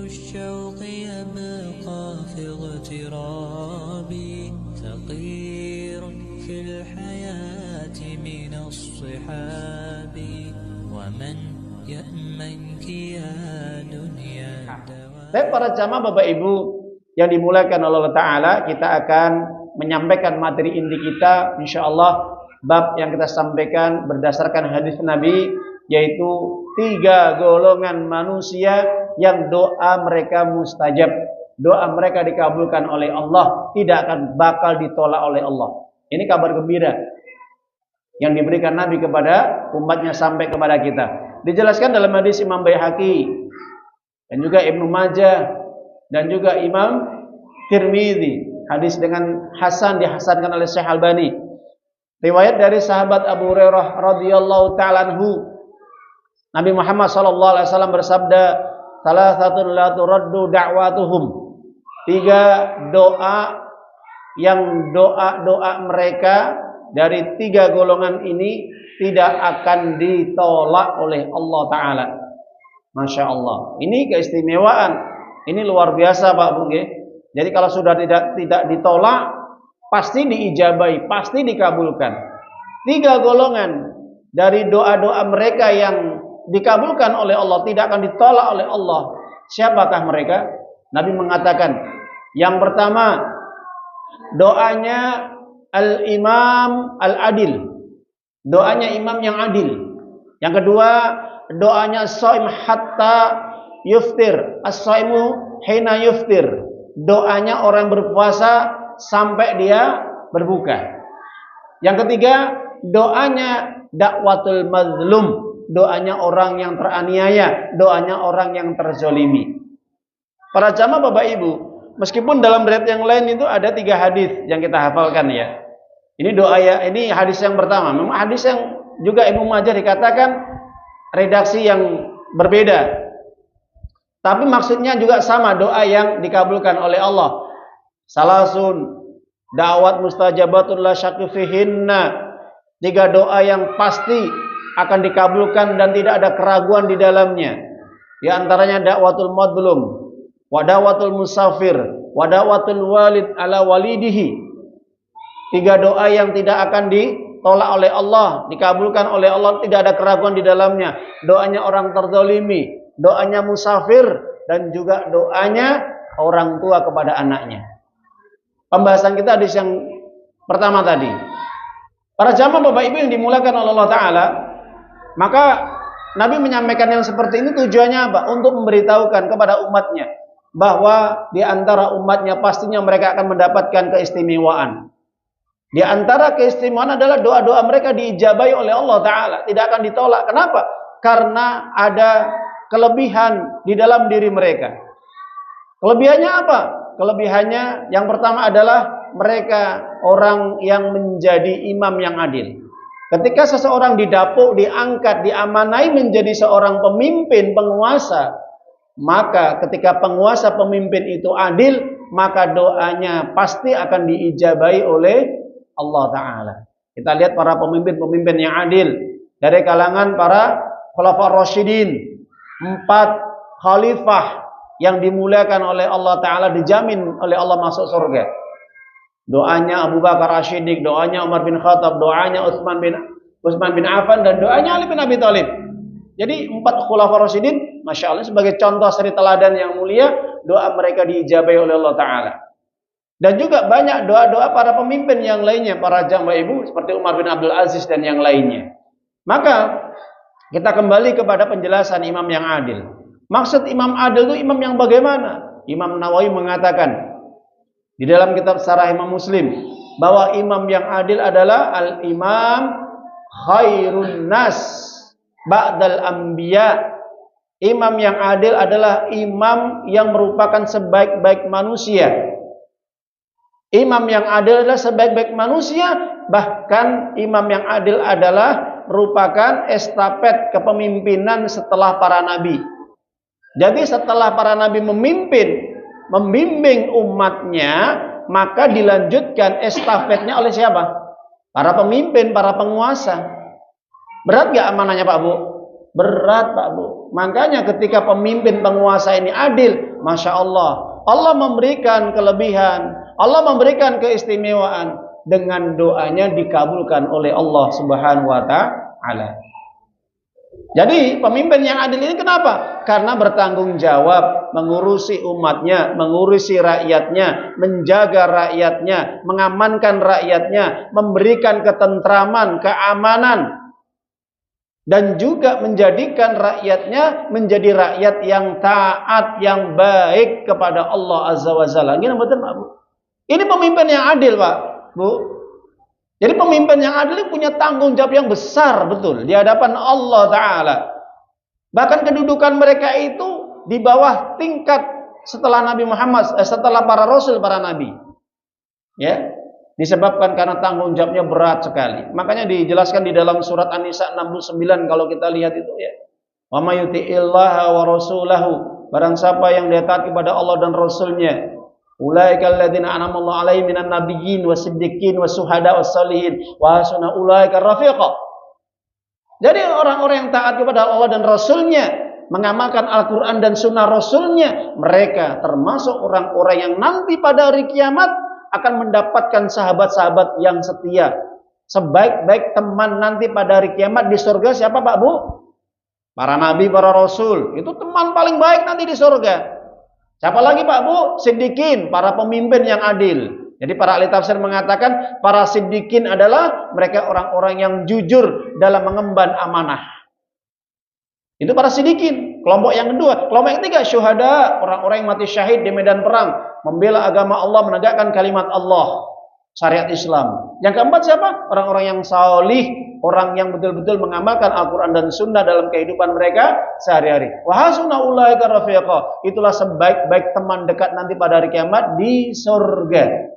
الشوق يبقى في اغترابي ثقير في الحياة من الصحاب ومن يأمنك يا دنيا الدوام. Baik para jamaah Bapak Ibu yang dimuliakan oleh Allah Ta'ala, kita akan menyampaikan materi inti kita insyaallah. Bab yang kita sampaikan berdasarkan hadis Nabi, yaitu 3 golongan manusia yang doa mereka mustajab, doa mereka dikabulkan oleh Allah, tidak akan bakal ditolak oleh Allah. Ini kabar gembira yang diberikan Nabi kepada umatnya sampai kepada kita. Dijelaskan dalam hadis Imam Baihaqi dan juga Ibnu Majah dan juga Imam Tirmidzi. Hadis dengan hasan, dihasankan oleh Syekh Albani. Riwayat dari sahabat Abu Hurairah radhiyallahu ta'ala anhu, Nabi Muhammad sallallahu alaihi wasallam bersabda, "Salasatun la turaddu da'watuhum." 3 doa yang doa-doa mereka dari 3 golongan ini tidak akan ditolak oleh Allah Ta'ala. Masya Allah. Ini keistimewaan. Ini luar biasa Pak Bu. Jadi kalau sudah tidak ditolak, pasti diijabai, pasti dikabulkan. 3 golongan dari doa-doa mereka yang dikabulkan oleh Allah, tidak akan ditolak oleh Allah. Siapakah mereka? Nabi mengatakan, yang pertama, doanya al-imam al-adil, doanya imam yang adil. Yang kedua, doanya as-shaim hatta yuftir, as-shaimu hina yuftir, doanya orang berpuasa sampai dia berbuka. Yang ketiga, doanya dakwatul mazlum, doanya orang yang teraniaya, doanya orang yang terzolimi. Para jamaah Bapak Ibu, meskipun dalam riwayat yang lain itu ada 3 hadis yang kita hafalkan ya. Ini doa ya, ini hadis yang pertama. Memang hadis yang juga Ibnu Majah dikatakan redaksi yang berbeda. Tapi maksudnya juga sama, doa yang dikabulkan oleh Allah. Salasun da'wat mustajabatun la syakki fihinna. 3 doa yang pasti akan dikabulkan dan tidak ada keraguan di dalamnya. Di antaranya da'watul madlum, wa da'watul musafir, wa da'watul walid ala walidihi. 3 doa yang tidak akan ditolak oleh Allah, dikabulkan oleh Allah, tidak ada keraguan di dalamnya. Doanya orang terzalimi, doanya musafir, dan juga doanya orang tua kepada anaknya. Pembahasan kita hadis yang pertama tadi. Para jamaah Bapak Ibu yang dimuliakan oleh Allah Ta'ala, maka Nabi menyampaikan yang seperti ini tujuannya apa? Untuk memberitahukan kepada umatnya bahwa di antara umatnya pastinya mereka akan mendapatkan keistimewaan. Di antara keistimewaan adalah doa-doa mereka diijabai oleh Allah Ta'ala, tidak akan ditolak. Kenapa? Karena ada kelebihan di dalam diri mereka. Kelebihannya apa? Kelebihannya yang pertama adalah mereka orang yang menjadi imam yang adil. Ketika seseorang didapuk, diangkat, diamanai menjadi seorang pemimpin, penguasa, maka ketika penguasa pemimpin itu adil, maka doanya pasti akan diijabai oleh Allah Ta'ala. Kita lihat para pemimpin-pemimpin yang adil dari kalangan para khulafaur rasyidin, 4 khalifah yang dimuliakan oleh Allah Ta'ala, dijamin oleh Allah masuk surga. Doanya Abu Bakar As-Siddiq, doanya Umar bin Khattab, doanya Utsman bin Affan, dan doanya Ali bin Abi Thalib. Jadi 4 khulafaur rasyidin, Masya Allah, sebagai contoh suri teladan yang mulia, doa mereka diijabai oleh Allah Ta'ala. Dan juga banyak doa-doa para pemimpin yang lainnya, para jamaah ibu, seperti Umar bin Abdul Aziz dan yang lainnya. Maka kita kembali kepada penjelasan imam yang adil. Maksud imam adil itu imam yang bagaimana? Imam Nawawi mengatakan di dalam kitab Syarah Imam Muslim bahwa imam yang adil adalah al-imam khairun nas ba'dal anbiya. Imam yang adil adalah imam yang merupakan sebaik-baik manusia. Imam yang adil adalah sebaik-baik manusia, bahkan imam yang adil adalah merupakan estafet kepemimpinan setelah para nabi. Jadi setelah para nabi membimbing umatnya, maka dilanjutkan estafetnya oleh siapa? Para pemimpin, para penguasa. Berat gak amanahnya Pak Bu? Berat Pak Bu. Makanya ketika pemimpin penguasa ini adil, Masya Allah, Allah memberikan kelebihan, Allah memberikan keistimewaan, dengan doanya dikabulkan oleh Allah Subhanahu wa taala. Jadi pemimpin yang adil ini kenapa? Karena bertanggung jawab mengurusi umatnya, mengurusi rakyatnya, menjaga rakyatnya, mengamankan rakyatnya, memberikan ketentraman, keamanan, dan juga menjadikan rakyatnya menjadi rakyat yang taat, yang baik kepada Allah Azza wa Jalla. Gini betul Pak Bu? Ini pemimpin yang adil Pak Bu. Jadi pemimpin yang adil ini punya tanggung jawab yang besar betul di hadapan Allah Ta'ala. Bahkan kedudukan mereka itu di bawah tingkat setelah Nabi Muhammad, setelah para rasul, para nabi. Ya, disebabkan karena tanggung jawabnya berat sekali. Makanya dijelaskan di dalam surat An-Nisa 69 kalau kita lihat itu ya. Wa may yuti'illaha wa rasulahu, barang siapa yang dia taat kepada Allah dan Rasulnya, ulaikal ladzina an'ama Allahu 'alaihim minan nabiyyin wasiddiqin wasuhada wassalihin wa hasuna ulaika rafiqa. Jadi orang-orang yang taat kepada Allah dan Rasulnya, mengamalkan Al-Quran dan Sunnah Rasulnya, mereka termasuk orang-orang yang nanti pada hari kiamat akan mendapatkan sahabat-sahabat yang setia. Sebaik-baik teman nanti pada hari kiamat di surga siapa Pak Bu? Para nabi, para rasul. Itu teman paling baik nanti di surga. Siapa lagi Pak Bu? Siddiqin, para pemimpin yang adil. Jadi para ahli tafsir mengatakan para siddiqin adalah mereka orang-orang yang jujur dalam mengemban amanah. Itu para siddiqin. Kelompok yang kedua, kelompok yang ketiga syuhada, orang-orang yang mati syahid di medan perang, membela agama Allah, menegakkan kalimat Allah, syariat Islam. Yang keempat siapa? Orang-orang yang salih, orang yang betul-betul mengamalkan Al-Quran dan Sunnah dalam kehidupan mereka sehari-hari. Wa hasuna ulaika rafiqa. Itulah sebaik-baik teman dekat nanti pada hari kiamat di surga.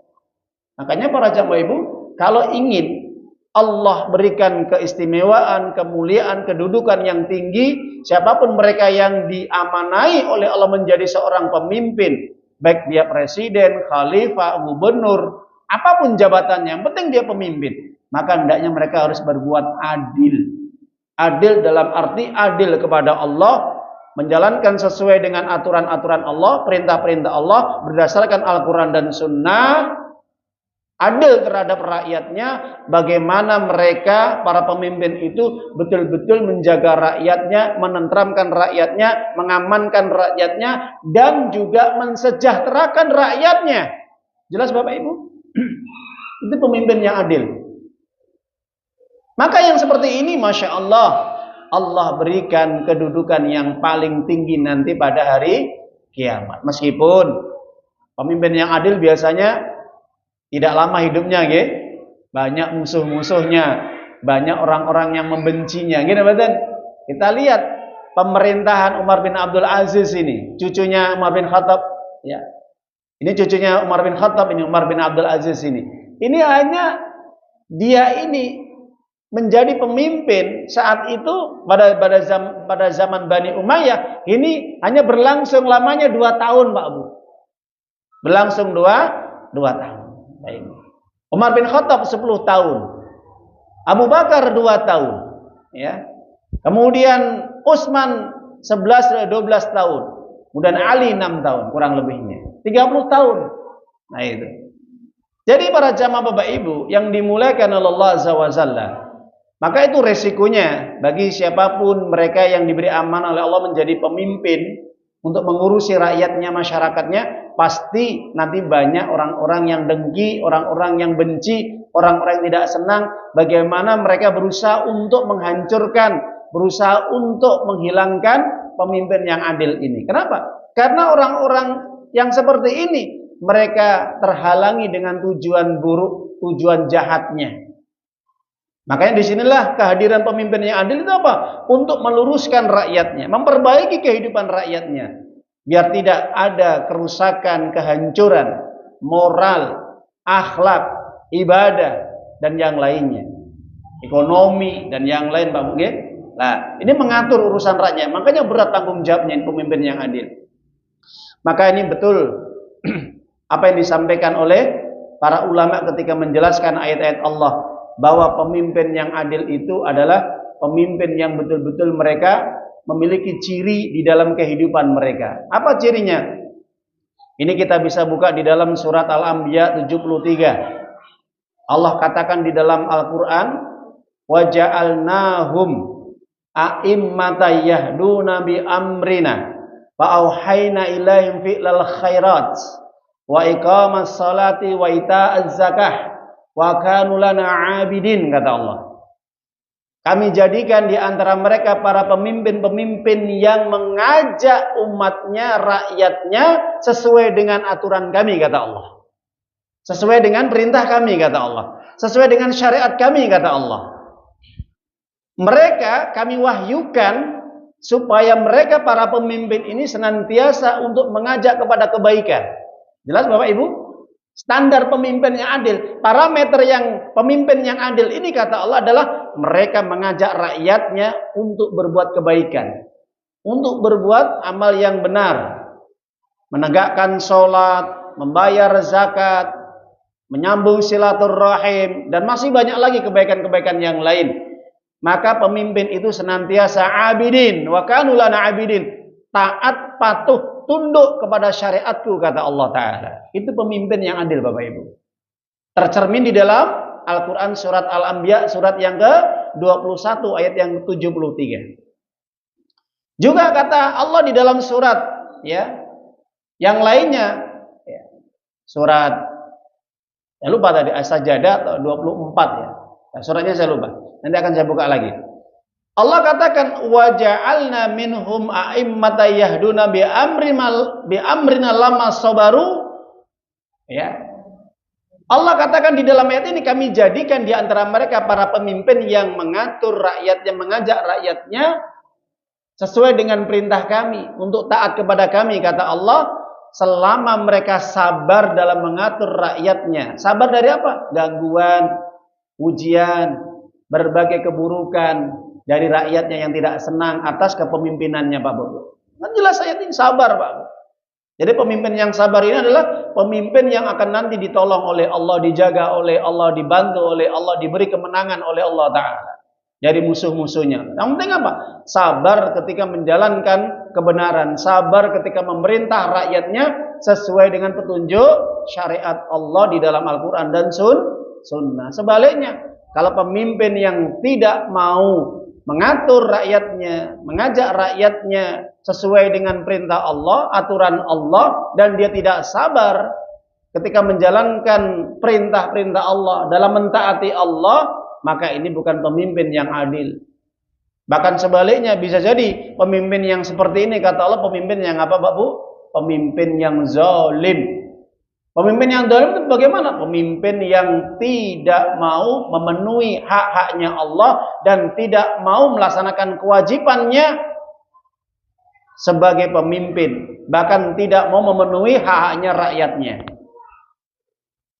Makanya para jamaah ibu, kalau ingin Allah berikan keistimewaan, kemuliaan, kedudukan yang tinggi, siapapun mereka yang diamanai oleh Allah menjadi seorang pemimpin, baik dia presiden, khalifah, gubernur, apapun jabatannya, yang penting dia pemimpin, maka hendaknya mereka harus berbuat adil. Adil dalam arti adil kepada Allah, menjalankan sesuai dengan aturan-aturan Allah, perintah-perintah Allah, berdasarkan Al-Quran dan Sunnah, adil terhadap rakyatnya, bagaimana mereka, para pemimpin itu betul-betul menjaga rakyatnya, menenteramkan rakyatnya, mengamankan rakyatnya, dan juga mensejahterakan rakyatnya. Jelas Bapak Ibu? Itu pemimpin yang adil. Maka yang seperti ini, Masya Allah, Allah berikan kedudukan yang paling tinggi nanti pada hari kiamat. Meskipun pemimpin yang adil biasanya tidak lama hidupnya, banyak musuh-musuhnya, banyak orang-orang yang membencinya. Gini betul? Kita lihat pemerintahan Umar bin Abdul Aziz ini, cucunya Umar bin Khattab, ya. Ini cucunya Umar bin Khattab, ini Umar bin Abdul Aziz ini. Ini hanya dia ini menjadi pemimpin saat itu pada zaman Bani Umayyah, ini hanya berlangsung lamanya 2 tahun, Pak Bu. Berlangsung 2 tahun. Umar bin Khattab 10 tahun, Abu Bakar 2 tahun, ya. Kemudian Utsman 11-12 tahun, kemudian Ali 6 tahun kurang lebihnya, 30 tahun. Nah itu. Jadi para jamaah Bapak Ibu yang dimuliakan oleh Allah Azza wa Jalla, maka itu resikonya bagi siapapun mereka yang diberi amanah oleh Allah menjadi pemimpin untuk mengurusi rakyatnya, masyarakatnya, pasti nanti banyak orang-orang yang dengki, orang-orang yang benci, orang-orang yang tidak senang. Bagaimana mereka berusaha untuk menghancurkan, berusaha untuk menghilangkan pemimpin yang adil ini. Kenapa? Karena orang-orang yang seperti ini, mereka terhalangi dengan tujuan buruk, tujuan jahatnya. Makanya disinilah kehadiran pemimpin yang adil itu apa? Untuk meluruskan rakyatnya, memperbaiki kehidupan rakyatnya, biar tidak ada kerusakan, kehancuran, moral, akhlak, ibadah, dan yang lainnya, ekonomi dan yang lain, Pak Mungkin. Nah, ini mengatur urusan rakyat. Makanya berat tanggung jawabnya pemimpin yang adil. Maka ini betul apa yang disampaikan oleh para ulama ketika menjelaskan ayat-ayat Allah, bahwa pemimpin yang adil itu adalah pemimpin yang betul-betul mereka memiliki ciri di dalam kehidupan mereka. Apa cirinya? Ini kita bisa buka di dalam surat Al-Anbiya 73. Allah katakan di dalam Al-Quran, wa ja'alnahum a'immatan yahduna bi amrina wa auhayna ilaihim fi'lal khairat wa iqamas salati wa ita'az zakah wa kanu lana 'abidin, kata Allah. Kami jadikan di antara mereka para pemimpin-pemimpin yang mengajak umatnya, rakyatnya sesuai dengan aturan kami, kata Allah. Sesuai dengan perintah kami, kata Allah. Sesuai dengan syariat kami, kata Allah. Mereka kami wahyukan supaya mereka para pemimpin ini senantiasa untuk mengajak kepada kebaikan. Jelas Bapak Ibu? Standar pemimpin yang adil, parameter yang pemimpin yang adil ini, kata Allah, adalah mereka mengajak rakyatnya untuk berbuat kebaikan, untuk berbuat amal yang benar, menegakkan sholat, membayar zakat, menyambung silaturahim, dan masih banyak lagi kebaikan-kebaikan yang lain. Maka pemimpin itu senantiasa abidin, wa kanu lana abidin, taat, patuh, tunduk kepada syariatku, kata Allah Ta'ala. Itu pemimpin yang adil, Bapak Ibu. Tercermin di dalam Al-Quran surat Al-Anbiya, surat yang ke-21 ayat yang 73. Juga kata Allah di dalam surat yang lainnya, surat, saya lupa tadi, As-Sajdah atau 24 ya. Suratnya saya lupa. Nanti akan saya buka lagi. Allah katakan, wa ja'alna minhum a'immatan yahduna bi amrina lamma sabaru. Ya. Allah katakan di dalam ayat ini, kami jadikan di antara mereka para pemimpin yang mengatur rakyatnya, mengajak rakyatnya sesuai dengan perintah kami, untuk taat kepada kami, kata Allah, selama mereka sabar dalam mengatur rakyatnya. Sabar dari apa? Gangguan, ujian, berbagai keburukan dari rakyatnya yang tidak senang atas kepemimpinannya, Pak Bobo. Kan jelas ayat ini sabar, Pak. Jadi pemimpin yang sabar ini adalah pemimpin yang akan nanti ditolong oleh Allah, dijaga oleh Allah, dibantu oleh Allah, diberi kemenangan oleh Allah Ta'ala dari musuh-musuhnya. Yang penting apa? Sabar ketika menjalankan kebenaran, sabar ketika memerintah rakyatnya sesuai dengan petunjuk syariat Allah di dalam Al-Quran dan Sunnah. Sebaliknya, kalau pemimpin yang tidak mau mengatur rakyatnya, mengajak rakyatnya sesuai dengan perintah Allah, aturan Allah, dan dia tidak sabar ketika menjalankan perintah-perintah Allah dalam mentaati Allah, maka ini bukan pemimpin yang adil. Bahkan sebaliknya, bisa jadi pemimpin yang seperti ini, kata Allah, pemimpin yang apa, Pak Bu? Pemimpin yang zalim. Pemimpin yang zalim itu bagaimana? Pemimpin yang tidak mau memenuhi hak-haknya Allah dan tidak mau melaksanakan kewajibannya sebagai pemimpin, bahkan tidak mau memenuhi hak-haknya rakyatnya.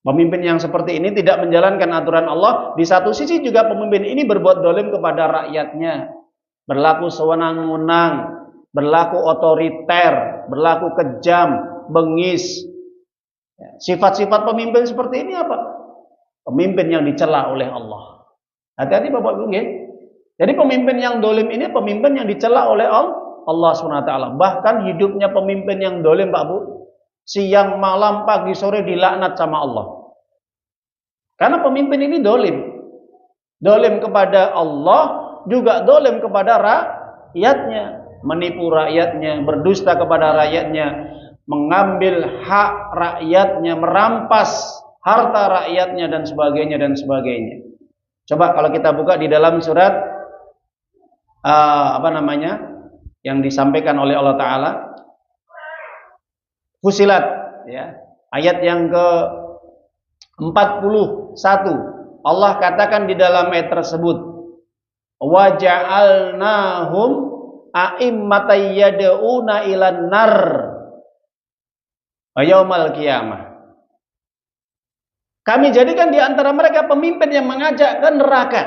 Pemimpin yang seperti ini tidak menjalankan aturan Allah. Di satu sisi juga pemimpin ini berbuat zalim kepada rakyatnya, berlaku sewenang-wenang, berlaku otoriter, berlaku kejam, bengis. Sifat-sifat pemimpin seperti ini apa? Pemimpin yang dicela oleh Allah. Hati-hati Bapak Ibu. Jadi pemimpin yang dolim ini pemimpin yang dicela oleh Allah SWT. Bahkan hidupnya pemimpin yang dolim, Pak Bu, siang, malam, pagi, sore dilaknat sama Allah. Karena pemimpin ini dolim. Dolim kepada Allah, juga dolim kepada rakyatnya. Menipu rakyatnya, berdusta kepada rakyatnya, mengambil hak rakyatnya, merampas harta rakyatnya, dan sebagainya dan sebagainya. Coba kalau kita buka di dalam surat yang disampaikan oleh Allah Ta'ala, Fusilat, ya, ayat yang ke-41, Allah katakan di dalam ayat tersebut, wa ja'alnahum a'immatan yad'una ilan nar yaumal qiyamah. Kami jadikan di antara mereka pemimpin yang mengajak ke neraka.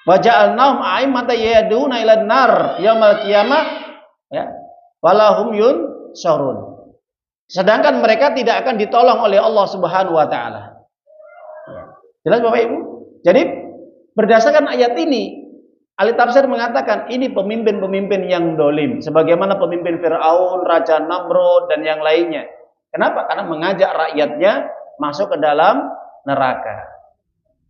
Wa ja'alnahum a'immatan yad'una ilan nar yaumal qiyamah, ya, walahum yunsharun. Sedangkan mereka tidak akan ditolong oleh Allah Subhanahu wa taala. Jelas Bapak Ibu? Jadi berdasarkan ayat ini, Ahli tafsir mengatakan ini pemimpin-pemimpin yang dolim, sebagaimana pemimpin Fir'aun, Raja Namrud, dan yang lainnya. Kenapa? Karena mengajak rakyatnya masuk ke dalam neraka.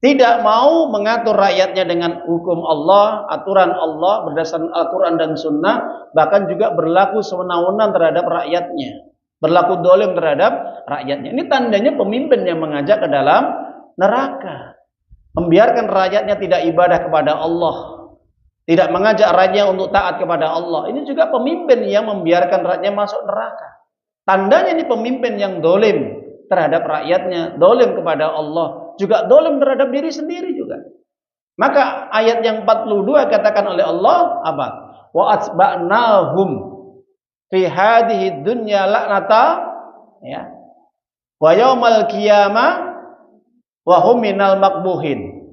Tidak mau mengatur rakyatnya dengan hukum Allah, aturan Allah berdasarkan Al-Quran dan Sunnah, bahkan juga berlaku sewenang-wenang terhadap rakyatnya, berlaku dolim terhadap rakyatnya. Ini tandanya pemimpin yang mengajak ke dalam neraka, membiarkan rakyatnya tidak ibadah kepada Allah, tidak mengajak rakyatnya untuk taat kepada Allah. Ini juga pemimpin yang membiarkan rakyatnya masuk neraka. Tandanya ini pemimpin yang dolim terhadap rakyatnya, dolim kepada Allah, juga dolim terhadap diri sendiri juga. Maka ayat yang 42 katakan oleh Allah apa? Wa atsba'nahum fi hadhihi dunya la'nata, ya. Wa yaumal qiyamah wa hum minal maqbuhin.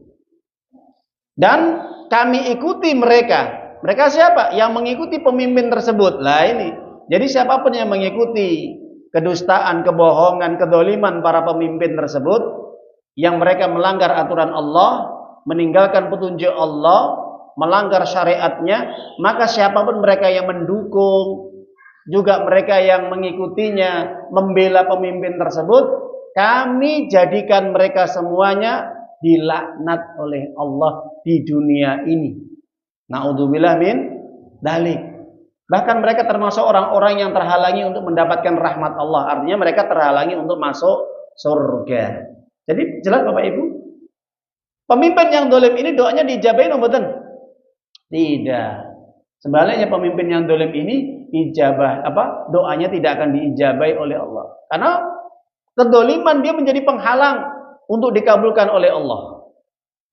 Dan kami ikuti mereka. Mereka siapa? Yang mengikuti pemimpin tersebut. Lah ini. Jadi siapapun yang mengikuti kedustaan, kebohongan, kedoliman para pemimpin tersebut, yang mereka melanggar aturan Allah, meninggalkan petunjuk Allah, melanggar syariatnya, maka siapapun mereka yang mendukung, juga mereka yang mengikutinya, membela pemimpin tersebut, kami jadikan mereka semuanya dilaknat oleh Allah di dunia ini. Na'udzubillah min dzalik. Bahkan mereka termasuk orang-orang yang terhalangi untuk mendapatkan rahmat Allah. Artinya mereka terhalangi untuk masuk surga. Jadi jelas Bapak Ibu, pemimpin yang dolim ini doanya diijabahin atau betul? Tidak. Sebaliknya pemimpin yang dolim ini doanya tidak akan diijabai oleh Allah. Karena kedoliman dia menjadi penghalang untuk dikabulkan oleh Allah.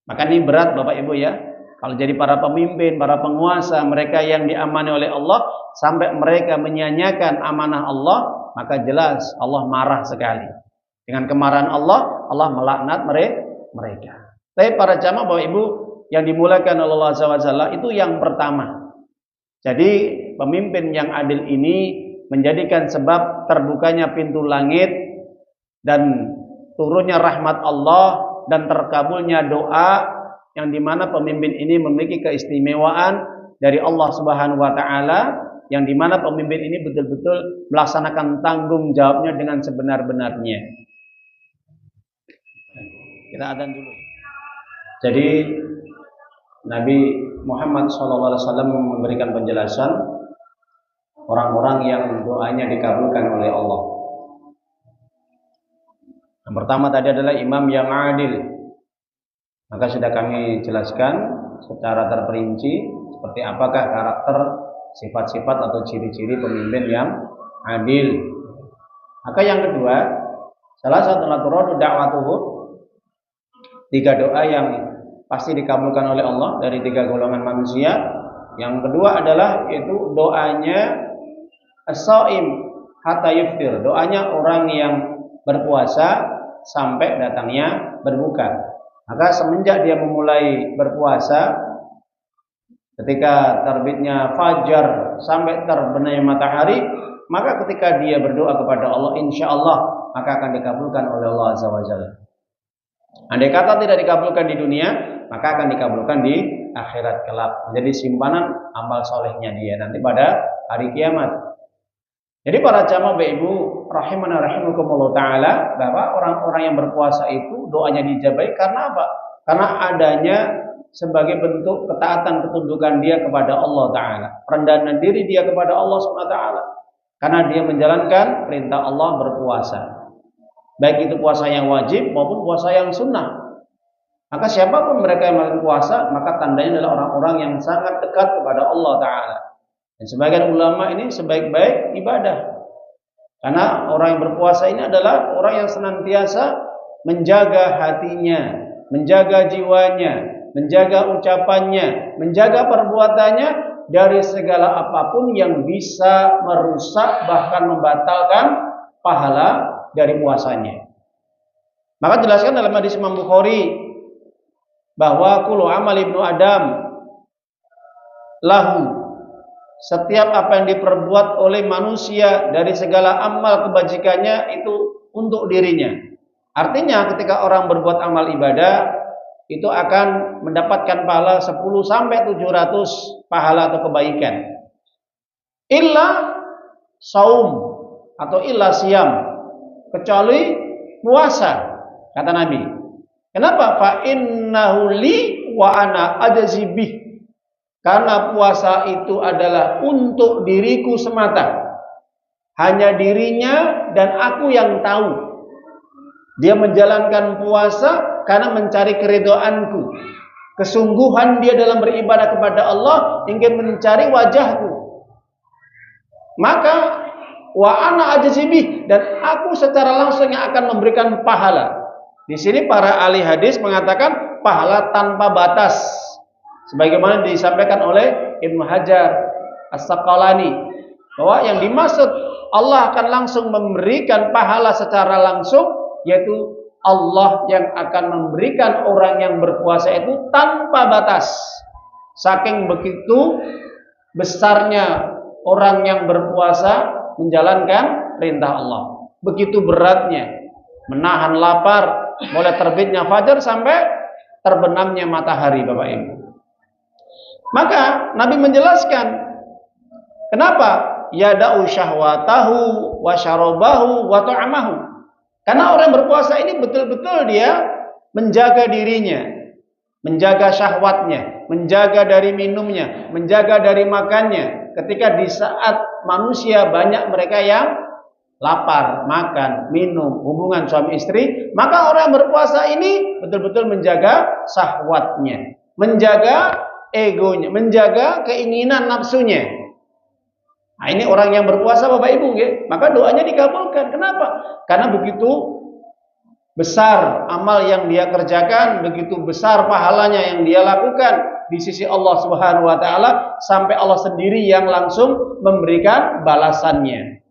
Maka ini berat Bapak Ibu ya. Kalau jadi para pemimpin, para penguasa, mereka yang diamani oleh Allah, sampai mereka menyanyiakan amanah Allah, maka jelas Allah marah sekali. Dengan kemarahan Allah, Allah melaknat mereka. Tapi para jamaah Bapak Ibu yang dimuliakan oleh Allah SWT, itu yang pertama. Jadi pemimpin yang adil ini menjadikan sebab terbukanya pintu langit dan turunnya rahmat Allah dan terkabulnya doa, yang dimana pemimpin ini memiliki keistimewaan dari Allah Subhanahu wa Ta'ala, yang dimana pemimpin ini betul-betul melaksanakan tanggung jawabnya dengan sebenar-benarnya. Kita adzan dulu. Jadi Nabi Muhammad SAW memberikan penjelasan orang-orang yang doanya dikabulkan oleh Allah. Yang pertama tadi adalah imam yang adil. Maka sudah kami jelaskan secara terperinci seperti apakah karakter, sifat-sifat atau ciri-ciri pemimpin yang adil. Maka yang kedua, salah satu naturadu da'watuhu, 3 doa yang pasti dikabulkan oleh Allah dari 3 golongan manusia. Yang kedua adalah itu doanya as-shaim hatta yuftir, doanya orang yang berpuasa sampai datangnya berbuka. Maka semenjak dia memulai berpuasa, ketika terbitnya fajar sampai terbenamnya matahari, maka ketika dia berdoa kepada Allah, insya Allah maka akan dikabulkan oleh Allah Azza wa Jalla. Andai kata tidak dikabulkan di dunia, maka akan dikabulkan di akhirat kelak, menjadi simpanan amal solehnya dia nanti pada hari kiamat. Jadi para jamaah Ibu rahimana rahimakumullah taala, bahwa orang-orang yang berpuasa itu doanya dijabai karena apa? Karena adanya sebagai bentuk ketaatan ketundukan dia kepada Allah taala, rendahan diri dia kepada Allah Subhanahu wa taala. Karena dia menjalankan perintah Allah berpuasa. Baik itu puasa yang wajib maupun puasa yang sunnah. Maka siapapun mereka yang melakukan puasa, maka tandanya adalah orang-orang yang sangat dekat kepada Allah taala. Dan sebagian ulama ini sebaik-baik ibadah. Karena orang yang berpuasa ini adalah orang yang senantiasa menjaga hatinya, menjaga jiwanya, menjaga ucapannya, menjaga perbuatannya dari segala apapun yang bisa merusak bahkan membatalkan pahala dari puasanya. Maka jelaskan dalam hadis Imam Bukhari bahwa kullu amal ibnu Adam lahu, setiap apa yang diperbuat oleh manusia dari segala amal kebajikannya itu untuk dirinya. Artinya ketika orang berbuat amal ibadah, itu akan mendapatkan pahala 10 sampai 700 pahala atau kebaikan. Illa saum atau illa siam, kecuali puasa, kata Nabi. Kenapa? Fa innahu li wa ana ajzi bih. Karena puasa itu adalah untuk diriku semata. Hanya dirinya dan aku yang tahu. Dia menjalankan puasa karena mencari keridhaanku. Kesungguhan dia dalam beribadah kepada Allah ingin mencari wajahku. Maka wa ana ajzibih, dan aku secara langsung yang akan memberikan pahala. Di sini para ahli hadis mengatakan pahala tanpa batas, sebagaimana disampaikan oleh Ibnu Hajar As-Saqalani, bahwa yang dimaksud Allah akan langsung memberikan pahala secara langsung, yaitu Allah yang akan memberikan orang yang berpuasa itu tanpa batas. Saking begitu besarnya orang yang berpuasa menjalankan perintah Allah. Begitu beratnya menahan lapar mulai terbitnya fajar sampai terbenamnya matahari, Bapak Ibu. Maka Nabi menjelaskan kenapa yada'u syahwatahu wa syarabahu wa ta'amahu. Karena orang berpuasa ini betul-betul dia menjaga dirinya, menjaga syahwatnya, menjaga dari minumnya, menjaga dari makannya. Ketika di saat manusia banyak mereka yang lapar, makan, minum, hubungan suami istri, maka orang berpuasa ini betul-betul menjaga syahwatnya, menjaga egonya, menjaga keinginan nafsunya. Nah, ini orang yang berpuasa, Bapak Ibu, ya, maka doanya dikabulkan. Kenapa? Karena begitu besar amal yang dia kerjakan, begitu besar pahalanya yang dia lakukan di sisi Allah Subhanahu wa taala, sampai Allah sendiri yang langsung memberikan balasannya.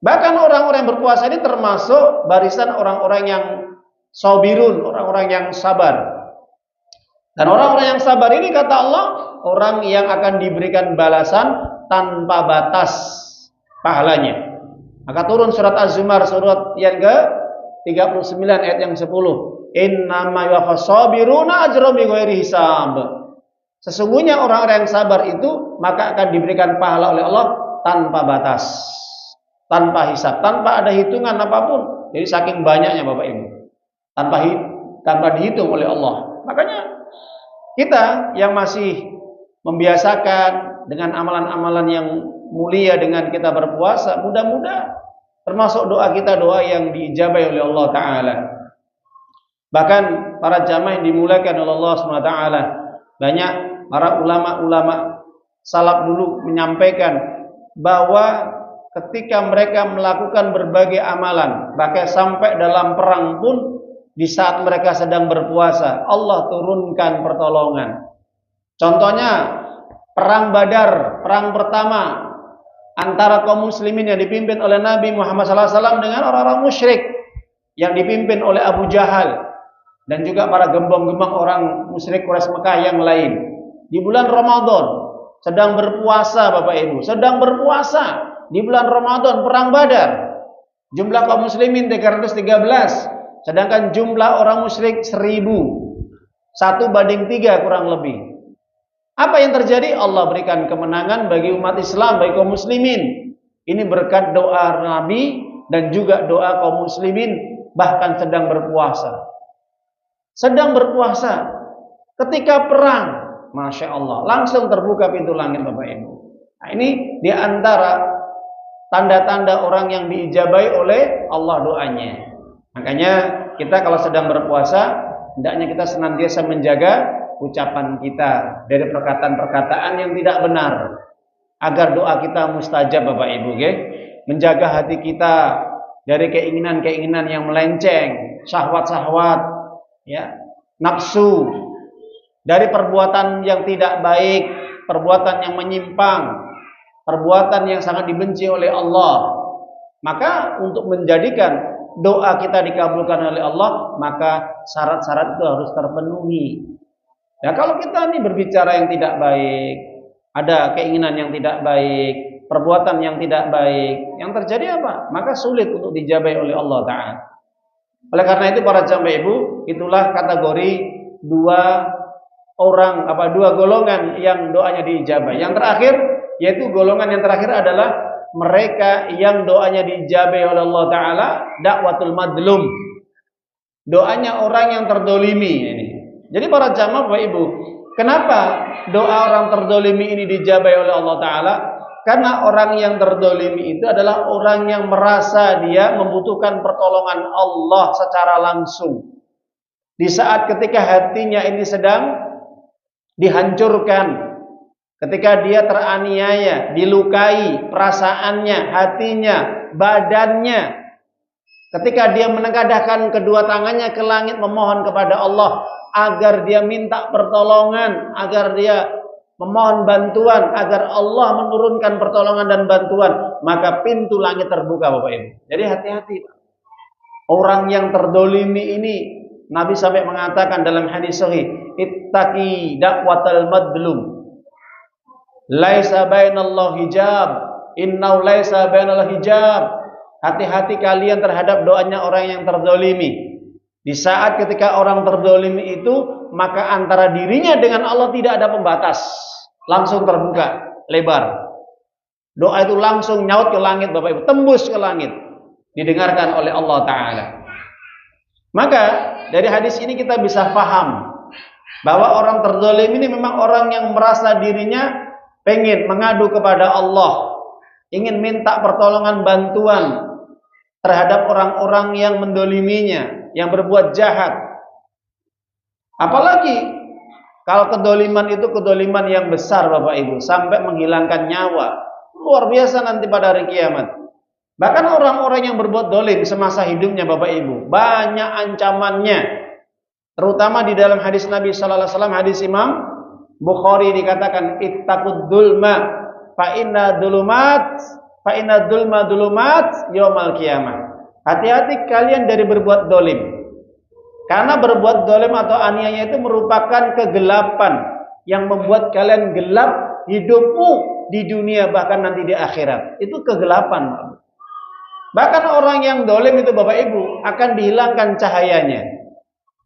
Bahkan orang-orang yang berpuasa ini termasuk barisan orang-orang yang sabirun, orang-orang yang sabar. Dan orang-orang yang sabar ini, kata Allah, orang yang akan diberikan balasan tanpa batas pahalanya. Maka turun surat Az-Zumar, surat yang ke-39 ayat yang 10. Innama yuwaffas sabiruna ajrahum bighairi hisab. Sesungguhnya orang-orang yang sabar itu maka akan diberikan pahala oleh Allah tanpa batas, tanpa hisab, tanpa ada hitungan apapun. Jadi saking banyaknya, Bapak Ibu, tanpa dihitung oleh Allah. Makanya kita yang masih membiasakan dengan amalan-amalan yang mulia dengan kita berpuasa, mudah-mudahan termasuk doa kita doa yang diijabai oleh Allah Ta'ala. Bahkan para jamaah yang dimuliakan oleh Allah SWT, banyak para ulama-ulama salaf dulu menyampaikan bahwa ketika mereka melakukan berbagai amalan, bahkan sampai dalam perang pun, di saat mereka sedang berpuasa, Allah turunkan pertolongan. Contohnya perang Badar, perang pertama antara kaum muslimin yang dipimpin oleh Nabi Muhammad SAW dengan orang-orang musyrik yang dipimpin oleh Abu Jahal dan juga para gembong-gembong orang musyrik Quraisy Mekah yang lain. Di bulan Ramadan sedang berpuasa, Bapak Ibu, sedang berpuasa di bulan Ramadan perang Badar. Jumlah kaum muslimin 313, sedangkan jumlah orang musyrik 1000. 1:3 kurang lebih. Apa yang terjadi? Allah berikan kemenangan bagi umat Islam, bagi kaum muslimin. Ini berkat doa Nabi dan juga doa kaum muslimin, bahkan sedang berpuasa. Sedang berpuasa ketika perang, Masya Allah, langsung terbuka pintu langit, Bapak Ibu. Nah, ini di antara tanda-tanda orang yang diijabai oleh Allah doanya. Makanya kita kalau sedang berpuasa, hendaknya kita senantiasa menjaga ucapan kita dari perkataan-perkataan yang tidak benar, agar doa kita mustajab, Bapak Ibu, okay? Menjaga hati kita dari keinginan-keinginan yang melenceng, syahwat-syahwat, ya, nafsu, dari perbuatan yang tidak baik, perbuatan yang menyimpang, perbuatan yang sangat dibenci oleh Allah. Maka untuk menjadikan doa kita dikabulkan oleh Allah, maka syarat-syarat itu harus terpenuhi. Ya, kalau kita ini berbicara yang tidak baik, ada keinginan yang tidak baik, perbuatan yang tidak baik, yang terjadi apa? Maka sulit untuk dijabai oleh Allah Ta'ala. Oleh karena itu para jamaah Ibu, itulah kategori dua golongan yang doanya diijabah. Yang terakhir, yaitu golongan yang terakhir adalah mereka yang doanya diijabah oleh Allah Ta'ala, dakwatul madlum. Doanya orang yang terdolimi ini. Jadi para jamaah Bapak Ibu, kenapa doa orang terdolimi ini dijabah oleh Allah Ta'ala? Karena orang yang terdolimi itu adalah orang yang merasa dia membutuhkan pertolongan Allah secara langsung. Di saat ketika hatinya ini sedang dihancurkan, ketika dia teraniaya, dilukai perasaannya, hatinya, badannya, ketika dia menengadahkan kedua tangannya ke langit memohon kepada Allah agar dia minta pertolongan, agar dia memohon bantuan, agar Allah menurunkan pertolongan dan bantuan, maka pintu langit terbuka Bapak Ibu. Jadi hati-hati. Orang yang terdolimi ini, Nabi sampai mengatakan dalam hadis sahih, ittaqi da'watal madlum. Laisa bainallahi hijab, innahu laisa bainallahi hijab. Hati-hati kalian terhadap doanya orang yang terdolimi. Di saat ketika orang terdolimi itu, maka antara dirinya dengan Allah tidak ada pembatas. Langsung terbuka, lebar. Doa itu langsung nyaut ke langit Bapak Ibu, tembus ke langit. Didengarkan oleh Allah Ta'ala. Maka dari hadis ini kita bisa paham bahwa orang terdolim ini memang orang yang merasa dirinya pengen mengadu kepada Allah, ingin minta pertolongan bantuan terhadap orang-orang yang mendoliminya, yang berbuat jahat. Apalagi kalau kedoliman itu kedoliman yang besar Bapak Ibu, sampai menghilangkan nyawa, luar biasa nanti pada hari kiamat. Bahkan orang-orang yang berbuat dolim semasa hidupnya Bapak Ibu, banyak ancamannya. Terutama di dalam hadis Nabi Sallallahu Alaihi Wasallam, hadis Imam Bukhari dikatakan, ittaqud dulma fa inna dulma dulumat yaumal qiyamah. Hati-hati kalian dari berbuat dolim. Karena berbuat dolim atau aniaya itu merupakan kegelapan yang membuat kalian gelap hidupmu di dunia bahkan nanti di akhirat. Itu kegelapan. Bahkan orang yang dolim itu Bapak Ibu akan dihilangkan cahayanya.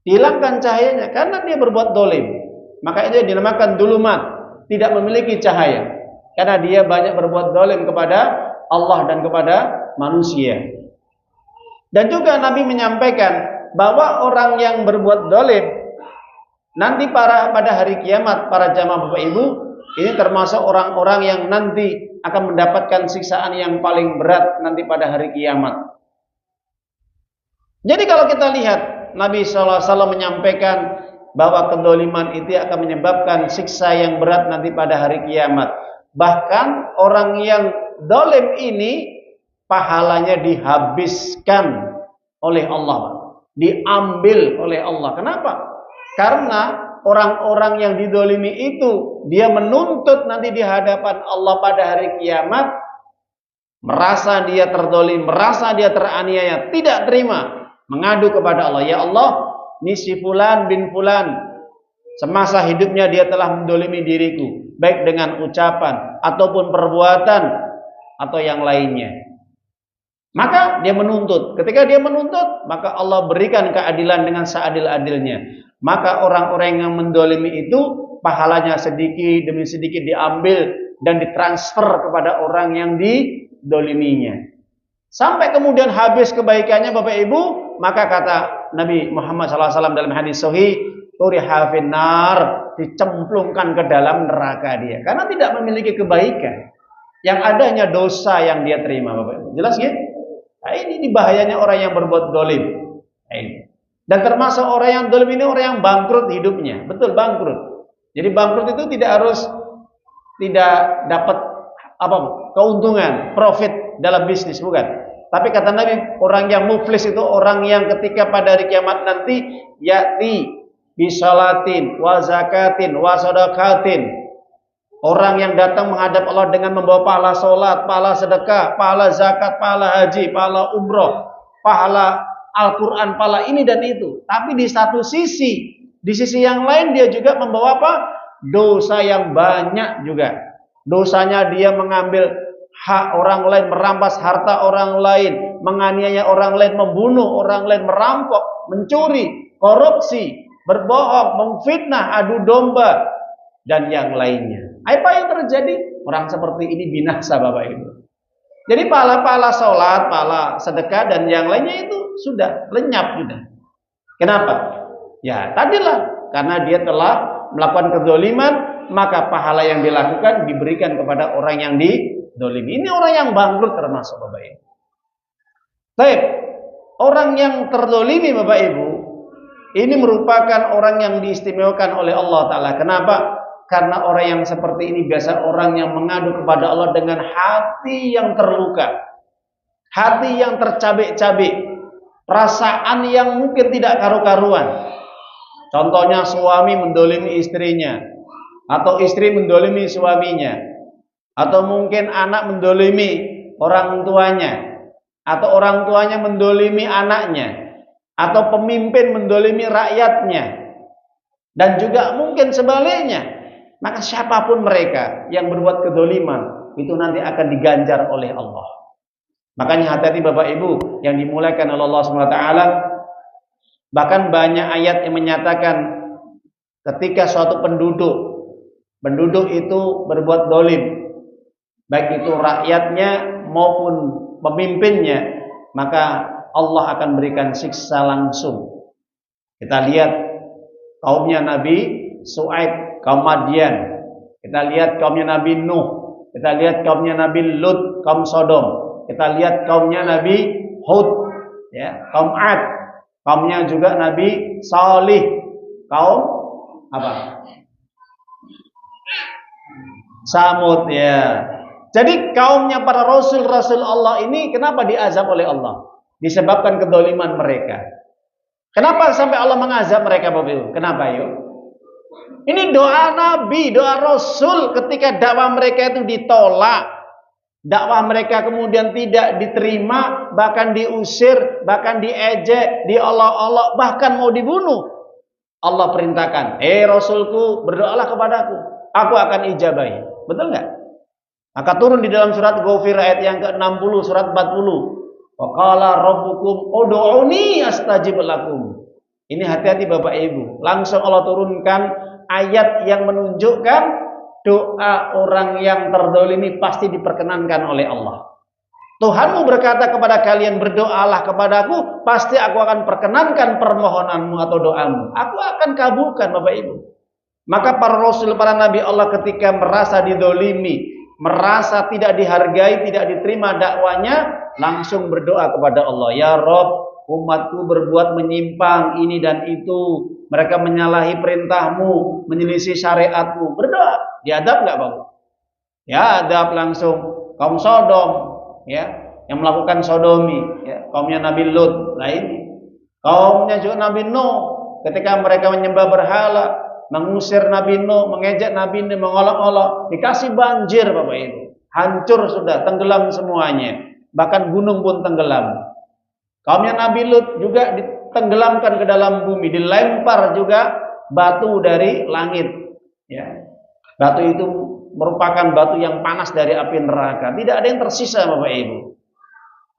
Dihilangkan cahayanya karena dia berbuat dolim. Maka itu dinamakan dulumat, tidak memiliki cahaya. Karena dia banyak berbuat dolim kepada Allah dan kepada manusia. Dan juga Nabi menyampaikan bahwa orang yang berbuat dolim nanti pada hari kiamat, para jamaah Bapak Ibu, ini termasuk orang-orang yang nanti akan mendapatkan siksaan yang paling berat nanti pada hari kiamat. Jadi kalau kita lihat Nabi SAW menyampaikan bahwa kedoliman itu akan menyebabkan siksa yang berat nanti pada hari kiamat. Bahkan orang yang dolim ini pahalanya dihabiskan oleh Allah, diambil oleh Allah. Kenapa? Karena orang-orang yang didolimi itu dia menuntut nanti di hadapan Allah pada hari kiamat, merasa dia terdolim, merasa dia teraniaya, tidak terima, mengadu kepada Allah, ya Allah, ini si fulan bin fulan semasa hidupnya dia telah mendolimi diriku, baik dengan ucapan ataupun perbuatan atau yang lainnya. Maka dia menuntut. Ketika dia menuntut, maka Allah berikan keadilan dengan seadil-adilnya. Maka orang-orang yang mendolimi itu pahalanya sedikit demi sedikit diambil dan ditransfer kepada orang yang didoliminya. Sampai kemudian habis kebaikannya Bapak Ibu, maka kata Nabi Muhammad SAW dalam hadis sahih, turiha finnar, dicemplungkan ke dalam neraka dia. Karena tidak memiliki kebaikan. Yang adanya dosa yang dia terima Bapak Ibu. Jelas ya? Nah, ini bahayanya orang yang berbuat dolim. Nah, ini. Dan termasuk orang yang dolim ini orang yang bangkrut hidupnya. Betul, bangkrut. Jadi bangkrut itu tidak dapat keuntungan, profit dalam bisnis, bukan. Tapi kata Nabi, orang yang muflis itu orang yang ketika pada hari kiamat nanti ya'ti bisalatin wa zakatin wa sadaqatin. Orang yang datang menghadap Allah dengan membawa pahala solat, pahala sedekah, pahala zakat, pahala haji, pahala umroh, pahala Al-Quran, pahala ini dan itu. Tapi di satu sisi, di sisi yang lain dia juga membawa apa? Dosa yang banyak juga. Dosanya dia mengambil hak orang lain, merampas harta orang lain, menganiaya orang lain, membunuh orang lain, merampok, mencuri, korupsi, berbohong, memfitnah, adu domba, dan yang lainnya. Apa yang terjadi? Orang seperti ini binasa, Bapak Ibu. Jadi pahala-pahala sholat, pahala sedekah, dan yang lainnya itu sudah lenyap sudah. Kenapa? Ya tadilah, karena dia telah melakukan kezaliman, maka pahala yang dilakukan diberikan kepada orang yang dizalimi. Ini orang yang bangkrut termasuk, Bapak Ibu. Baik, orang yang terzalimi, Bapak Ibu, ini merupakan orang yang diistimewakan oleh Allah Ta'ala. Kenapa? Karena orang yang seperti ini biasa orang yang mengadu kepada Allah dengan hati yang terluka, hati yang tercabik-cabik, perasaan yang mungkin tidak karu-karuan. Contohnya suami mendolimi istrinya, atau istri mendolimi suaminya, atau mungkin anak mendolimi orang tuanya, atau orang tuanya mendolimi anaknya, atau pemimpin mendolimi rakyatnya, dan juga mungkin sebaliknya. Maka siapapun mereka yang berbuat kedoliman itu nanti akan diganjar oleh Allah. Makanya hati-hati Bapak Ibu yang dimulakan oleh Allah SWT. Bahkan banyak ayat yang menyatakan ketika suatu penduduk itu berbuat dolim, baik itu rakyatnya maupun pemimpinnya, maka Allah akan berikan siksa langsung. Kita lihat kaumnya Nabi Shu'aib, kaum Madian. Kita lihat kaumnya Nabi Nuh. Kita lihat kaumnya Nabi Lut, kaum Sodom. Kita lihat kaumnya Nabi Hud, ya, kaum Ad. Kaumnya juga Nabi Salih, kaum apa? Samud, ya. Jadi kaumnya para rasul-rasul Allah ini kenapa diazab oleh Allah? Disebabkan kedoliman mereka. Kenapa sampai Allah mengazab mereka, Bapak Ibu? Kenapa, yuk? Ini doa Nabi, doa Rasul ketika dakwah mereka itu ditolak, dakwah mereka kemudian tidak diterima, bahkan diusir, bahkan diejek, diolok-olok, bahkan mau dibunuh. Allah perintahkan, Rasulku, berdoalah kepadaku, aku akan ijabahi. Betul nggak? Maka turun di dalam surat Ghafir ayat yang ke-60, surat 40. Wa qala rabbukum ud'uni astajib lakum. Ini hati-hati Bapak Ibu. Langsung Allah turunkan ayat yang menunjukkan doa orang yang terdolimi pasti diperkenankan oleh Allah. Tuhanmu berkata kepada kalian, berdoalah kepadaku, pasti aku akan perkenankan permohonanmu atau doamu. Aku akan kabulkan, Bapak Ibu. Maka para Rasul, para Nabi Allah ketika merasa didolimi, merasa tidak dihargai, tidak diterima dakwanya, langsung berdoa kepada Allah. Ya Rabb, umatku berbuat menyimpang ini dan itu, mereka menyalahi perintahmu, menyelisih syariatmu. Berdoa, diadab nggak Bapak? Ya, adab langsung. Kaum Sodom, ya, yang melakukan sodomi, ya, kaumnya Nabi Lut, lain. Kaumnya juga Nabi Nuh, ketika mereka menyembah berhala, mengusir Nabi Nuh, mengejek Nabi Nuh, mengolok-olok, dikasih banjir Bapak Ibu. Hancur sudah, tenggelam semuanya. Bahkan gunung pun tenggelam. Kaumnya Nabi Lut juga ditenggelamkan ke dalam bumi, dilempar juga batu dari langit. Ya. Batu itu merupakan batu yang panas dari api neraka. Tidak ada yang tersisa Bapak Ibu.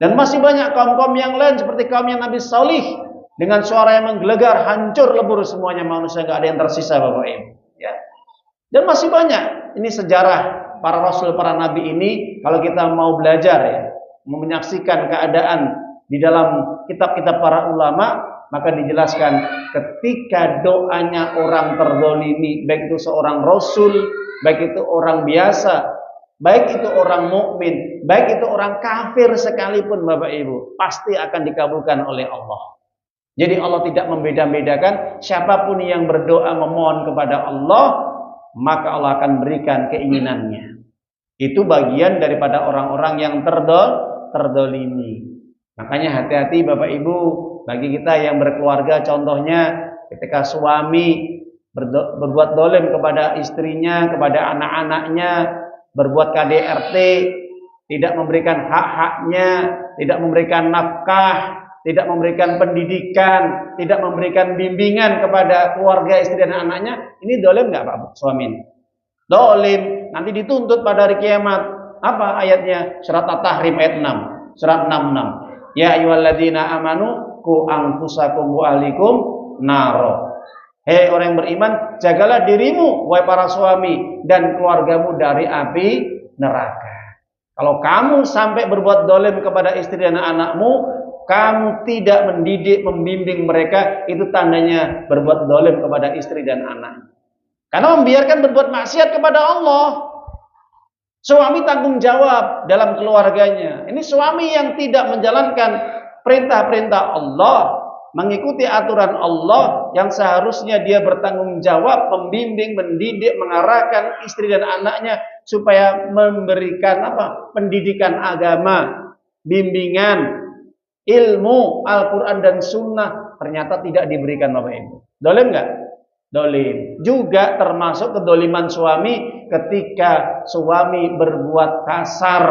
Dan masih banyak kaum-kaum yang lain seperti kaumnya Nabi Salih, dengan suara yang menggelegar, hancur lebur semuanya manusia, tidak ada yang tersisa Bapak Ibu. Ya. Dan masih banyak. Ini sejarah para Rasul, para Nabi ini. Kalau kita mau belajar, ya, mau menyaksikan keadaan di dalam kitab-kitab para ulama, maka dijelaskan ketika doanya orang terdolimi, baik itu seorang rasul, baik itu orang biasa, baik itu orang mukmin, baik itu orang kafir sekalipun Bapak Ibu, pasti akan dikabulkan oleh Allah. Jadi Allah tidak membeda-bedakan, siapapun yang berdoa memohon kepada Allah, maka Allah akan berikan keinginannya. Itu bagian daripada orang-orang yang terdolimi. Makanya hati-hati Bapak Ibu, bagi kita yang berkeluarga, contohnya ketika suami berbuat dolim kepada istrinya, kepada anak-anaknya, berbuat KDRT, tidak memberikan hak-haknya, tidak memberikan nafkah, tidak memberikan pendidikan, tidak memberikan bimbingan kepada keluarga istri dan anaknya, ini dolim nggak Pak suami? Dolim, nanti dituntut pada hari kiamat. Apa ayatnya? Surat At-Tahrim ayat 6, surat 66. Ya ayyuhalladzina amanu qu anfusakum wa ahlikum naro. Hei orang yang beriman, jagalah dirimu, wahai para suami, dan keluargamu dari api neraka. Kalau kamu sampai berbuat dolim kepada istri dan anakmu, kamu tidak mendidik, membimbing mereka, itu tandanya berbuat dolim kepada istri dan anak. Karena membiarkan berbuat maksiat kepada Allah. Suami tanggung jawab dalam keluarganya. Ini suami yang tidak menjalankan perintah-perintah Allah, mengikuti aturan Allah, yang seharusnya dia bertanggung jawab, membimbing, mendidik, mengarahkan istri dan anaknya supaya memberikan pendidikan agama, bimbingan, ilmu Al-Quran dan Sunnah, ternyata tidak diberikan Bapak Ibu. Dolim nggak? Dolim. Juga termasuk kedoliman suami ketika suami berbuat kasar,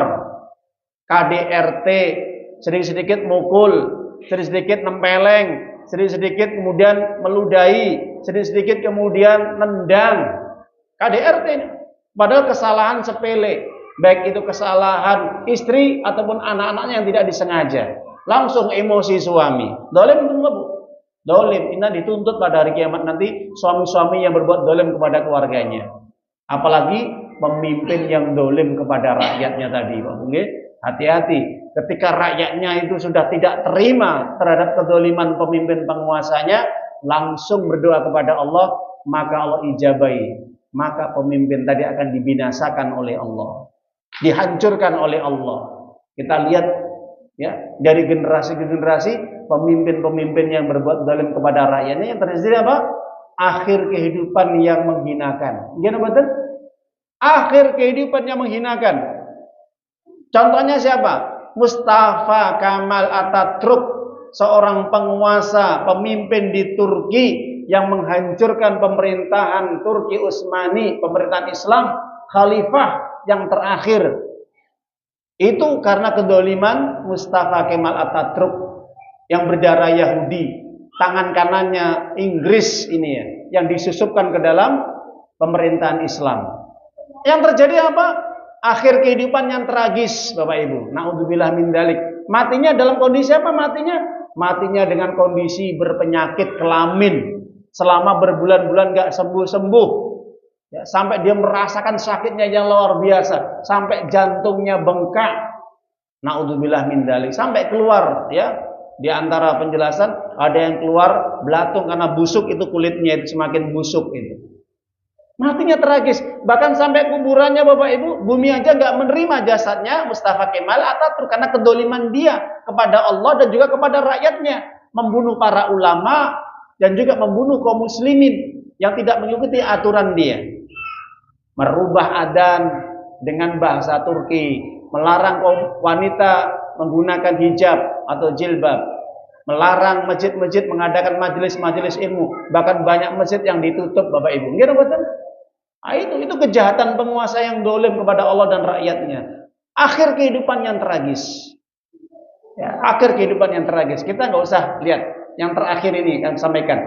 KDRT, sedikit-sedikit mukul, sedikit-sedikit nempeleng, sedikit-sedikit kemudian meludahi, sedikit-sedikit kemudian nendang. KDRT ini. Padahal kesalahan sepele, baik itu kesalahan istri ataupun anak-anaknya yang tidak disengaja. Langsung emosi suami. Dolim itu Bu? Dolim. Ini dituntut pada hari kiamat nanti suami-suami yang berbuat dolim kepada keluarganya. Apalagi pemimpin yang dolim kepada rakyatnya tadi, Pak. Hati-hati. Ketika rakyatnya itu sudah tidak terima terhadap kedoliman pemimpin penguasanya, langsung berdoa kepada Allah, maka Allah ijabai. Maka pemimpin tadi akan dibinasakan oleh Allah, dihancurkan oleh Allah. Kita lihat ya, dari generasi ke generasi, pemimpin-pemimpin yang berbuat zalim kepada rakyatnya, yang terjadi apa? Akhir kehidupan yang menghinakan. Gimana betul? Akhir kehidupan yang menghinakan. Contohnya siapa? Mustafa Kemal Atatürk, seorang penguasa, pemimpin di Turki yang menghancurkan pemerintahan Turki Utsmani, pemerintahan Islam, khalifah yang terakhir. Itu karena kedoliman Mustafa Kemal Atatürk yang berdarah Yahudi, tangan kanannya Inggris ini ya, yang disusupkan ke dalam pemerintahan Islam. Yang terjadi apa? Akhir kehidupan yang tragis, Bapak Ibu. Naudzubillah min dzalik. Matinya dalam kondisi apa matinya? Matinya dengan kondisi berpenyakit kelamin. Selama berbulan-bulan gak sembuh-sembuh. Ya, sampai dia merasakan sakitnya yang luar biasa. Sampai jantungnya bengkak. Naudzubillah min dzalik. Sampai keluar ya. Di antara penjelasan ada yang keluar belatung karena busuk, itu kulitnya itu semakin busuk itu. Matinya tragis. Bahkan sampai kuburannya Bapak Ibu, bumi aja nggak menerima jasadnya Mustafa Kemal Atatürk karena kedoliman dia kepada Allah dan juga kepada rakyatnya, membunuh para ulama dan juga membunuh kaum muslimin yang tidak mengikuti aturan dia, merubah adzan dengan bahasa Turki, melarang kaum wanita menggunakan hijab atau jilbab, melarang masjid-masjid mengadakan majelis-majelis ilmu, bahkan banyak masjid yang ditutup Bapak Ibu. Nggih betul? Nah, itu kejahatan penguasa yang dolim kepada Allah dan rakyatnya. Akhir kehidupan yang tragis. Ya, akhir kehidupan yang tragis. Kita nggak usah lihat yang terakhir ini yang sampaikan.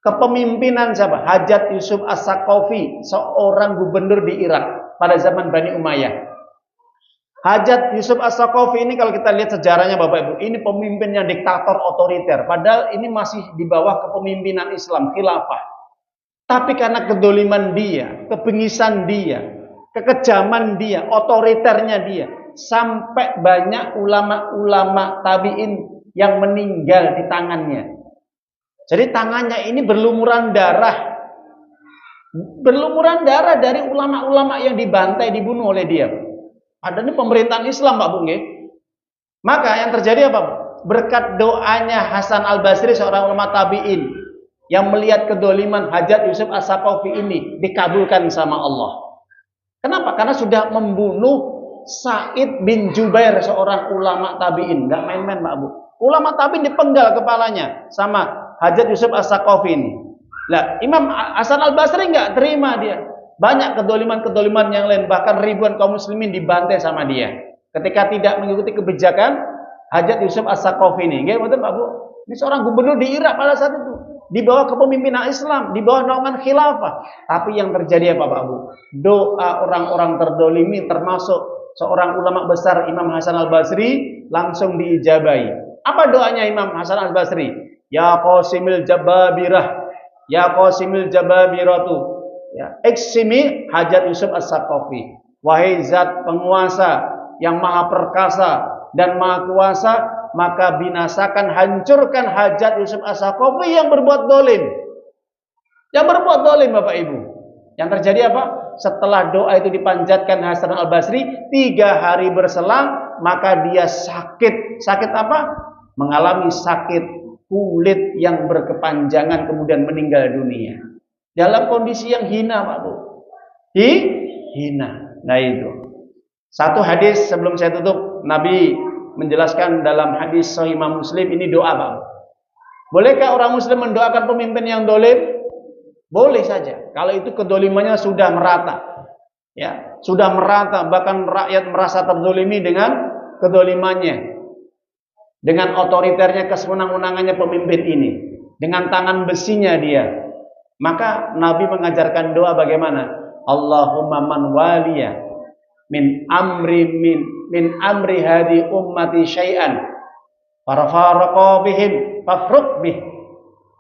Kepemimpinan siapa? Hajat Yusuf As-Saqafi, seorang gubernur di Irak pada zaman Bani Umayyah. Hajat Yusuf As-Saqafi ini kalau kita lihat sejarahnya Bapak Ibu, ini pemimpin yang diktator otoriter. Padahal ini masih di bawah kepemimpinan Islam, khilafah. Tapi karena kedoliman dia, kebengisan dia, kekejaman dia, otoriternya dia, sampai banyak ulama-ulama tabi'in yang meninggal di tangannya. Jadi tangannya ini berlumuran darah. Berlumuran darah dari ulama-ulama yang dibantai, dibunuh oleh dia. Ada ini pemerintahan Islam Pak Bung. Maka yang terjadi apa? Berkat doanya Hasan Al-Basri, seorang ulama tabi'in yang melihat kedoliman Hajat Yusuf As-Saqafi ini dikabulkan sama Allah. Kenapa? Karena sudah membunuh Sa'id bin Jubair, seorang ulama tabi'in. Gak main-main Pak Bu. Ulama tabi'in dipenggal kepalanya sama Hajat Yusuf As-Saqafi ini. Lah, Imam Hasan Al-Basri nggak terima dia. Banyak kedoliman-kedoliman yang lain, bahkan ribuan kaum muslimin dibantai sama dia. Ketika tidak mengikuti kebijakan Hajat Yusuf As-Saqafi ini. Nggih, betul Pak Bu? Ini seorang gubernur di Irak pada saat itu. Di bawah kepemimpinan Islam, di bawah naungan khilafah. Tapi yang terjadi apa Pak Bu? Doa orang-orang terdolimi termasuk seorang ulama besar Imam Hasan Al-Basri langsung diijabai. Apa doanya Imam Hasan Al-Basri? Ya Qasimil Jabbabirah, Ya qasimil jababiratu, ya, iksimi hajat Yusuf As-Saqafi. Wahai zat penguasa yang maha perkasa dan maha kuasa, maka binasakan, hancurkan hajat Yusuf As-Saqafi yang berbuat dolim. Yang berbuat dolim, Bapak Ibu. Yang terjadi apa? Setelah doa itu dipanjatkan Hasan Al-Basri, 3 hari berselang, maka dia sakit. Sakit apa? Mengalami sakit kulit yang berkepanjangan, kemudian meninggal dunia. Dalam kondisi yang hina, Pak Bu. Hina. Nah itu. Satu hadis sebelum saya tutup, Nabi menjelaskan dalam hadis Sahih Imam Muslim, ini doa, Pak. Bolehkah orang Muslim mendoakan pemimpin yang dolim? Boleh saja. Kalau itu kedolimannya sudah merata. Ya, sudah merata, bahkan rakyat merasa terdolimi dengan kedolimannya. Dengan otoriternya, kesewenang-wenangannya pemimpin ini, dengan tangan besinya dia, maka Nabi mengajarkan doa bagaimana? Allahumma man waliya min amri hadi ummati syai'an farafaraqa bihim fafruq bih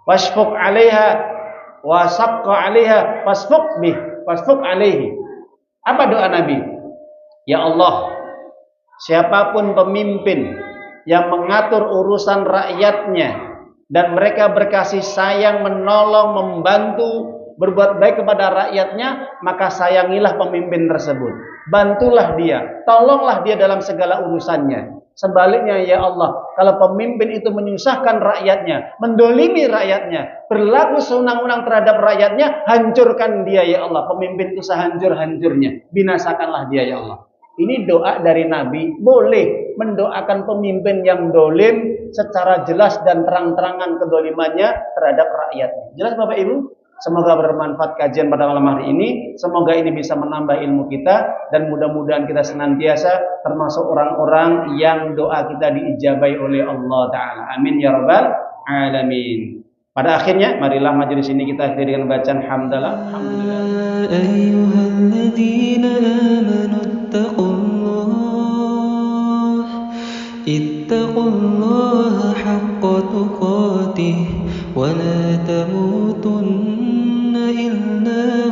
wasfuq 'alaiha wa saqqa 'alaiha fasfuq bih fasfuq 'alaihi. Apa doa Nabi? Ya Allah, siapapun pemimpin yang mengatur urusan rakyatnya dan mereka berkasih sayang, menolong, membantu, berbuat baik kepada rakyatnya, maka sayangilah pemimpin tersebut, bantulah dia, tolonglah dia dalam segala urusannya. Sebaliknya ya Allah, kalau pemimpin itu menyusahkan rakyatnya, mendolimi rakyatnya, berlaku sewenang-wenang terhadap rakyatnya, hancurkan dia ya Allah. Pemimpin itu sehancur-hancurnya, binasakanlah dia ya Allah. Ini doa dari Nabi. Boleh mendoakan pemimpin yang dolim secara jelas dan terang-terangan kedolimannya terhadap rakyatnya. Jelas Bapak Ibu? Semoga bermanfaat kajian pada malam hari ini. Semoga ini bisa menambah ilmu kita, dan mudah-mudahan kita senantiasa termasuk orang-orang yang doa kita diijabai oleh Allah Ta'ala. Amin ya rabbal alamin. Pada akhirnya, marilah majelis ini kita akhiri dengan bacaan hamdalah. Ittaqullaha haqqa tuqatih wa la tamutunna illa